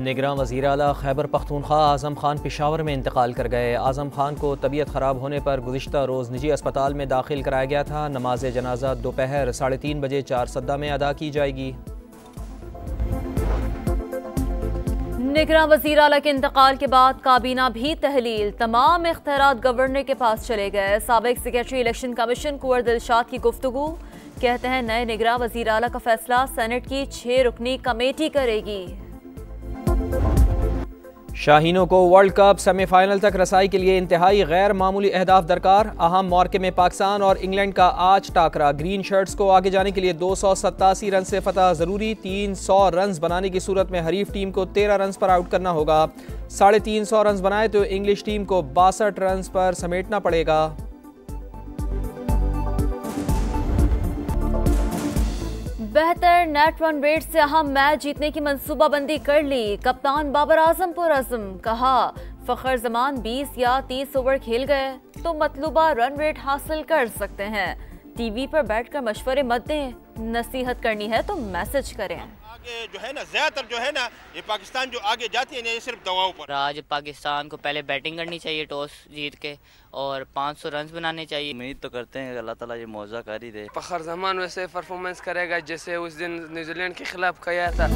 निगरान वज़ीर आला खैबर पख्तूनख्वा आज़म खान पेशावर में इंतकाल कर गए। आज़म खान को तबीयत ख़राब होने पर गुज़िश्ता रोज़ निजी अस्पताल में दाखिल कराया गया था। नमाज जनाजा दोपहर 3:30 बजे 4 सद्दा में अदा की जाएगी। निगरान वज़ीर आला के इंतकाल के बाद काबीना भी तहलील, तमाम इख्तियारात गवर्नर के पास चले गए। साबिक सेक्रेटरी इलेक्शन कमीशन कुंवर दिलशाद की गुफ्तगू, कहते हैं नए निगरान वज़ीर आला का फैसला सेनेट की 6 रुकनी कमेटी करेगी। शाहीनों को वर्ल्ड कप सेमीफाइनल तक रसाई के लिए इंतहाई गैर मामूली अहदाफ दरकार। अहम मौके में पाकिस्तान और इंग्लैंड का आज टाकरा। ग्रीन शर्ट्स को आगे जाने के लिए 287 रन से फतह जरूरी। 300 रन बनाने की सूरत में हरीफ टीम को 13 रन पर आउट करना होगा। 350 रन बनाए तो इंग्लिश टीम को 62 रन पर समेटना पड़ेगा। बेहतर नेट रन रेट से अहम मैच जीतने की मंसूबाबंदी कर ली। कप्तान बाबर आजम पुरअज़्म, कहा फखर जमान 20 या 30 ओवर खेल गए तो मतलूबा रन रेट हासिल कर सकते हैं। टीवी पर बैठकर मशवरे मत दें, नसीहत करनी है तो मैसेज करें। आगे जो है ना ज्यादातर जो है ना ये पाकिस्तान जो आगे जाती है ना ये सिर्फ दवाओं पर। आज पाकिस्तान को पहले बैटिंग करनी चाहिए टॉस जीत के और 500 रन बनाने चाहिए। उम्मीद तो करते हैं अल्लाह ताला ये मौजा कर ही दे। फखर जमान वैसे परफॉर्मेंस करेगा जैसे उस दिन न्यूजीलैंड के खिलाफ किया था।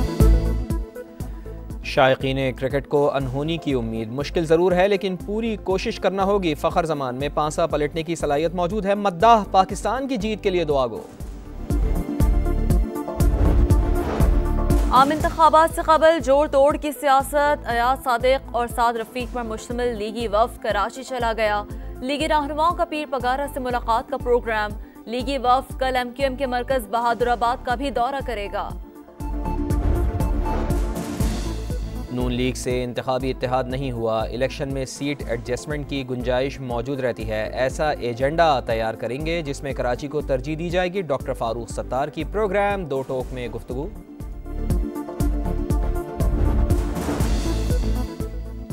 शायकीन क्रिकेट को अनहोनी की उम्मीद मुश्किल ज़रूर है लेकिन पूरी कोशिश करना होगी। फ़खर जमान में पांसा पलटने की सलाहियत मौजूद है। मद्दाह पाकिस्तान की जीत के लिए दुआ गो। आम इंतखाबात से कबल जोड़ तोड़ की सियासत। अयाज सादिक और साद रफीक पर मुश्तमिल लीगी वफ़द कराची चला गया। लीगी रहनुमाओं का पीर पगारा से मुलाकात का प्रोग्राम। लीगी वफ़द कल MQM के मरकज़ बहादुराबाद का भी दौरा करेगा। नून लीग से इंतखाबी इत्तेहाद नहीं हुआ। इलेक्शन में सीट एडजस्टमेंट की गुंजाइश मौजूद रहती है। ऐसा एजेंडा तैयार करेंगे जिसमें कराची को तरजीह दी जाएगी। डॉक्टर फारूक सत्तार की प्रोग्राम दो टोक में गुफ्तगू।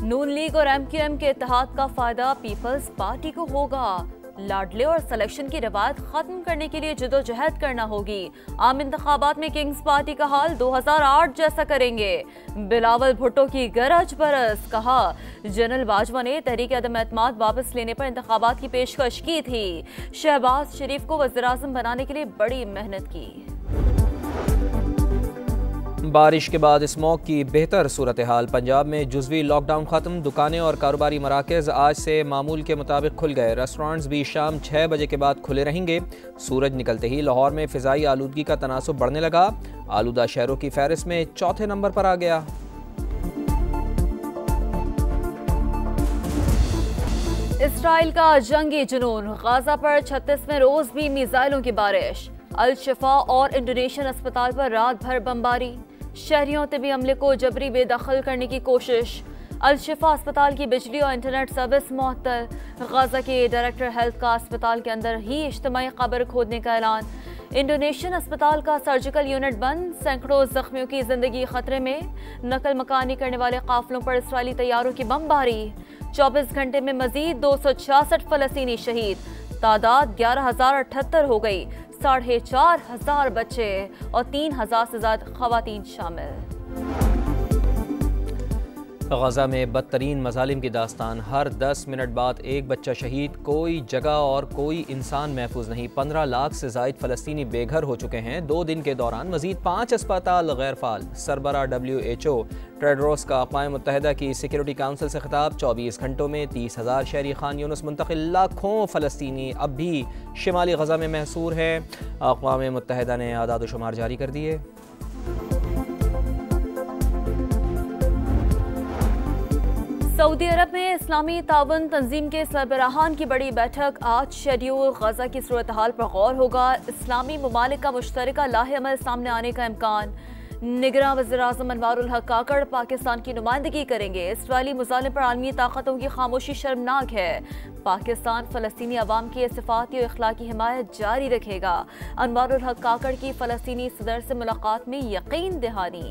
नून लीग और MQM के इत्तेहाद का फायदा पीपल्स पार्टी को होगा। लाडले और सिलेक्शन की रवायत खत्म करने के लिए जदोजहद करना होगी। आम इंतखाबात में किंग्स पार्टी का हाल 2008 जैसा करेंगे। बिलावल भुट्टो की गरज बरस, कहा जनरल बाजवा ने तहरीक अदम एतमाद वापस लेने पर इंतखाबात की पेशकश की थी। शहबाज शरीफ को वज़ीर-ए-आज़म बनाने के लिए बड़ी मेहनत की। बारिश के बाद स्मॉग की बेहतर सूरत हाल। पंजाब में जुज़वी लॉकडाउन ख़त्म। दुकानें और कारोबारी मराकज़ आज से मामूल के मुताबिक खुल गए। रेस्टोरेंट्स भी शाम 6 बजे के बाद खुले रहेंगे। सूरज निकलते ही लाहौर में फ़िज़ाई आलूदगी का तनासुब बढ़ने लगा। आलूदा शहरों की फहरिस्त में चौथे नंबर पर आ गया। इसराइल का जंगी जुनून। गाजा पर 36वें रोज भी मिसाइलों की बारिश। अल शिफा और इंडोनेशियन अस्पताल पर रात भर बमबारी। शहरियों तबी अमले को जबरी बेदखल करने की कोशिश। अल शिफा अस्पताल की बिजली और इंटरनेट सर्विस मुअत्तल। गाजा के डायरेक्टर हेल्थ का अस्पताल के अंदर ही इज्तिमाई कब्र खोदने का ऐलान। इंडोनेशियन अस्पताल का सर्जिकल यूनिट बंद। सैकड़ों जख्मियों की जिंदगी खतरे में। नकल मकानी करने वाले काफिलों पर इसराइली तैयारों की बमबारी। 24 घंटे में मजीद 266 फलस्तीनी शहीद। तादाद 11,078 हो गई। 4,500 बच्चे और 3,000 से ज्यादा खवातीन शामिल। गजा में बदतरीन मजालिम की दास्तान। हर 10 मिनट बाद एक बच्चा शहीद। कोई जगह और कोई इंसान महफूज नहीं। 15 लाख से जायद फ़लस्तीनी बेघर हो चुके हैं। 2 दिन के दौरान मजीद 5 अस्पताल गैर फाल। सरबरा WHO टेड्रोस का अक़वाम मुत्तहिदा की सिक्योरिटी काउंसिल से खिताब। 24 घंटों में 30,000 शहरी खान यूनुस मुंतकिल। लाखों फ़लस्तीनी अब भी शिमाली गजा में महसूर हैं। अक़वाम मुत्तहिदा ने आदाद व शुमार जारी कर दिए। सऊदी अरब में इस्लामी ताउन तंजीम के सरबराहान की बड़ी बैठक आज शेड्यूल। गजा की सूरत हाल पर गौर होगा। इस्लामी ममालिक का मुश्तरका लाहे अमल सामने आने का इम्कान। निगरान वज़ीर-ए-आज़म अनवारुल हक काकड़ पाकिस्तान की नुमाइंदगी करेंगे। इसराइली मुज़ालिम पर आलमी ताकतों की खामोशी शर्मनाक है। पाकिस्तान फ़लस्तीनी अवाम की सिफाती और अखलाकी हिमायत जारी रखेगा। अनवारुल हक काकड़ की फ़लस्तीनी सदर से मुलाकात में यकीन दहानी।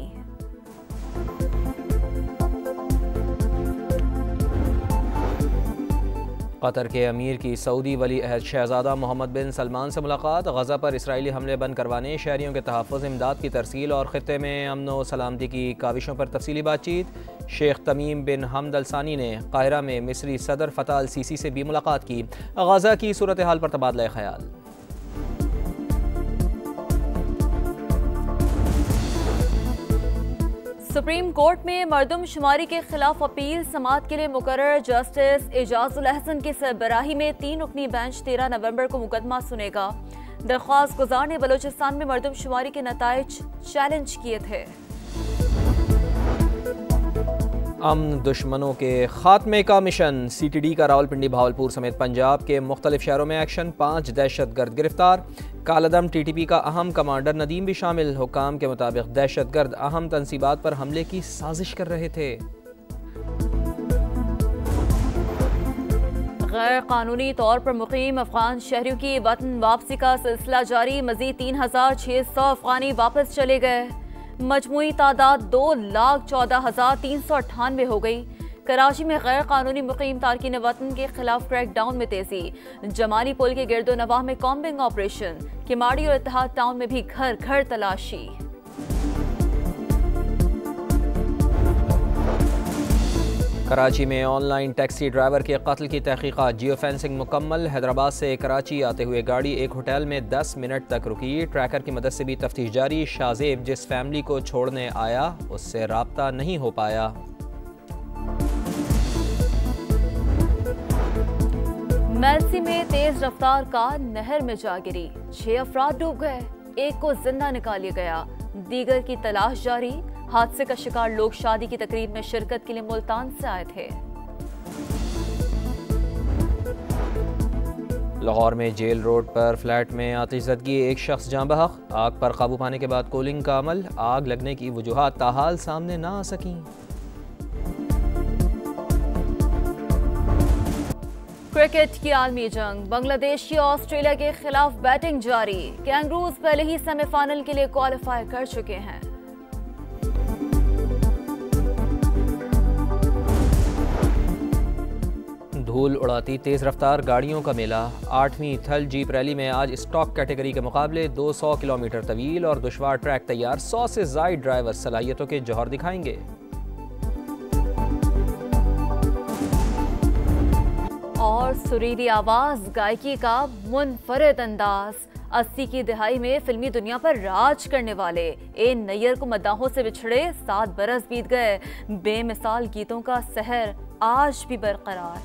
कतर के अमीर की सऊदी वली अहद शहजादा मोहम्मद बिन सलमान से मुलाकात। गज़ा पर इसराइली हमले बंद करवाने, शहरियों के तहफ़्फ़ुज़, इमदाद की तरसील और ख़ित्ते में अमन व सलामती की काविशों पर तफसीली बातचीत। शेख तमीम बिन हमद अल सानी ने काहिरा में मिस्री सदर फ़तह अल सीसी से भी मुलाकात की। गज़ा की सूरत हाल पर तबादला ख्याल। सुप्रीम कोर्ट में मरदमशुमारी के खिलाफ अपील समाअत के लिए मुकर्रर जस्टिस एजाजुल अहसन की सरबराही में 3 रुकनी बेंच 13 नवंबर को मुकदमा सुनेगा। दरख्वास्त गुजार ने बलूचिस्तान में मरदमशुमारी के नताइज चैलेंज किए थे। अमन दुश्मनों के खात्मे का मिशन। CTD का रावलपिंडी, भावलपुर समेत पंजाब के मुख्तलिफ शहरों में एक्शन। 5 दहशतगर्द गिरफ्तार। कालादम TTP का अहम कमांडर नदीम भी शामिल। हुक्काम के मुताबिक दहशतगर्द अहम तंसीबात पर हमले की साजिश कर रहे थे। गैर कानूनी तौर पर मुकीम अफगान शहरियों की वतन वापसी का सिलसिला जारी। मजीद 3600 अफगानी वापस चले गए। मजमूई तादाद 2,14,398 हो गई। कराची में गैर कानूनी मुकीम तारकीन वतन के खिलाफ क्रैकडाउन में तेजी। जमाली पुल के गिरदो नवाह में कॉम्बिंग ऑपरेशन। किमाड़ी और इत्तेहाद टाउन में भी घर घर तलाशी। कराची में ऑनलाइन टैक्सी ड्राइवर के कत्ल की तहकीकात। जियो फेंसिंग मुकम्मल। हैदराबाद से कराची आते हुए गाड़ी एक होटल में 10 मिनट तक रुकी। ट्रैकर की मदद से भी तफ्तीश जारी। शाहजेब जिस फैमिली को छोड़ने आया उससे राब्ता नहीं हो पाया। मेलसी में तेज रफ्तार कार नहर में जा गिरी। 6 अफराद डूब गए, एक को जिंदा निकाल लिया गया, दीगर की तलाश जारी। हादसे का शिकार लोग शादी की तकरीब में शिरकत के लिए मुल्तान से आए थे। लाहौर में जेल रोड पर फ्लैट में आतिशज़दगी, एक शख्स जाँ बहक। आग पर काबू पाने के बाद कूलिंग का अमल। आग लगने की वजूहात ताहाल सामने ना आ सकी। क्रिकेट की आलमी जंग। बांग्लादेश की ऑस्ट्रेलिया के खिलाफ बैटिंग जारी। कैंगरूज पहले ही सेमीफाइनल के लिए क्वालिफाई कर चुके हैं। धूल उड़ाती तेज रफ्तार गाड़ियों का मेला। 8वीं थल जीप रैली में आज स्टॉक कैटेगरी के मुकाबले 200 किलोमीटर तवील और दुश्वार ट्रैक तैयार। 100 से ज़ायद ड्राइवर सलाहियतों के जौहर दिखाएंगे। और सुरीली आवाज, गायकी का मुनफरिद अंदाज। 80 की दिहाई में फिल्मी दुनिया पर राज करने वाले ए नैयर को मद्दाहों से बिछड़े 7 बरस बीत गए। बेमिसाल गीतों का सहर आज भी बरकरार।